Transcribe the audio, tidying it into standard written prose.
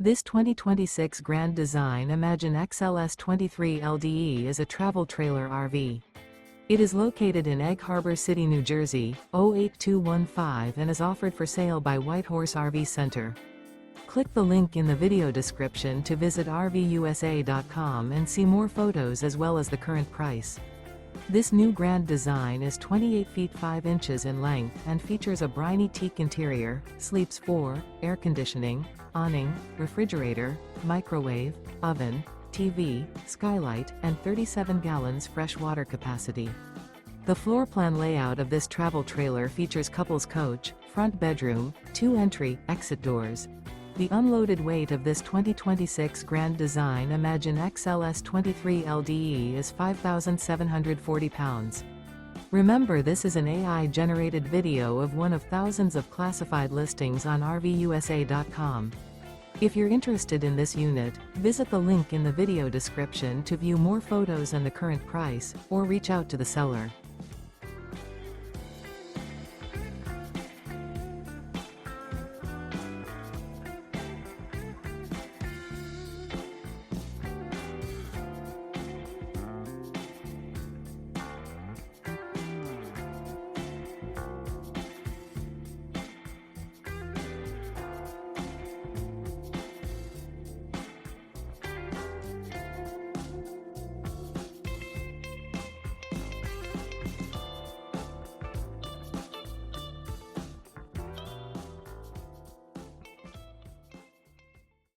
This 2026 Grand Design Imagine XLS 23 LDE is a travel trailer RV. It is located in Egg Harbor City, New Jersey, 08215 and is offered for sale by Whitehorse RV Center. Click the link in the video description to visit RVUSA.com and see more photos as well as the current price. This new Grand Design is 28 feet 5 inches in length and features a BRYNEE teak interior, sleeps 4, air conditioning, awning, refrigerator, microwave, oven, TV, skylight, and 37 gallons fresh water capacity. The floor plan layout of this travel trailer features couples coach, front bedroom, 2 entry/exit doors. The unloaded weight of this 2026 Grand Design Imagine XLS 23 LDE is 5,740 pounds. Remember, this is an AI-generated video of one of thousands of classified listings on RVUSA.com. If you're interested in this unit, visit the link in the video description to view more photos and the current price, or reach out to the seller.